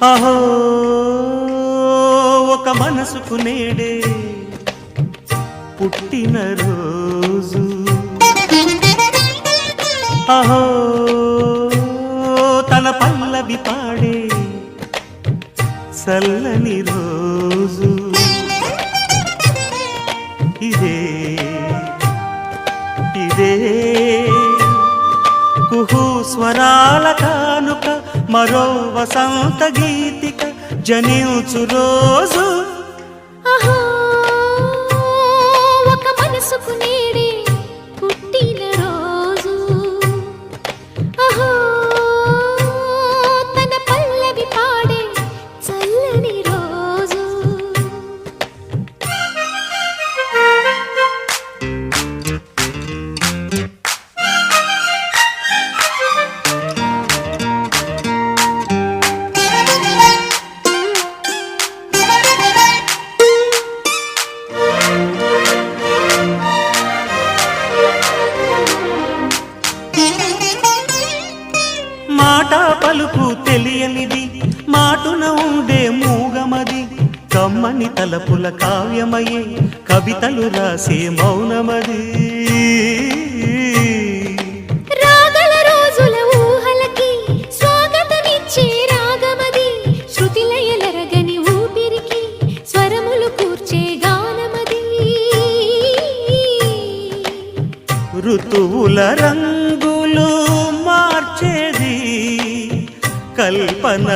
అహో ఒక మనసుకు నేడే పుట్టిన రోజు, అహో తన పల్లవి పాడే చల్లని రోజు. ఇదే ఇదే కుహు స్వరాల కానుక, మరో వసంత గీతిక జనించు రోజు. అహో ఒక మనసుకు నేడే పుట్టిన రోజు, అహో తన పల్లవి పాడే చల్లని రోజు. మాట పలుకు తెలియనిది, మాటున ఉండే మూగమది, కమ్మని తలపుల కావ్యమయే కవితలు రాసే మౌనమది. రాగల రోజుల ఊహలకి స్వాగతమిచ్చే రాగమది, శృతిలయలరగని ఊపిరికి స్వరములు కూర్చే గానమది. ఋతువుల రంగులు మార్చేది కల్పన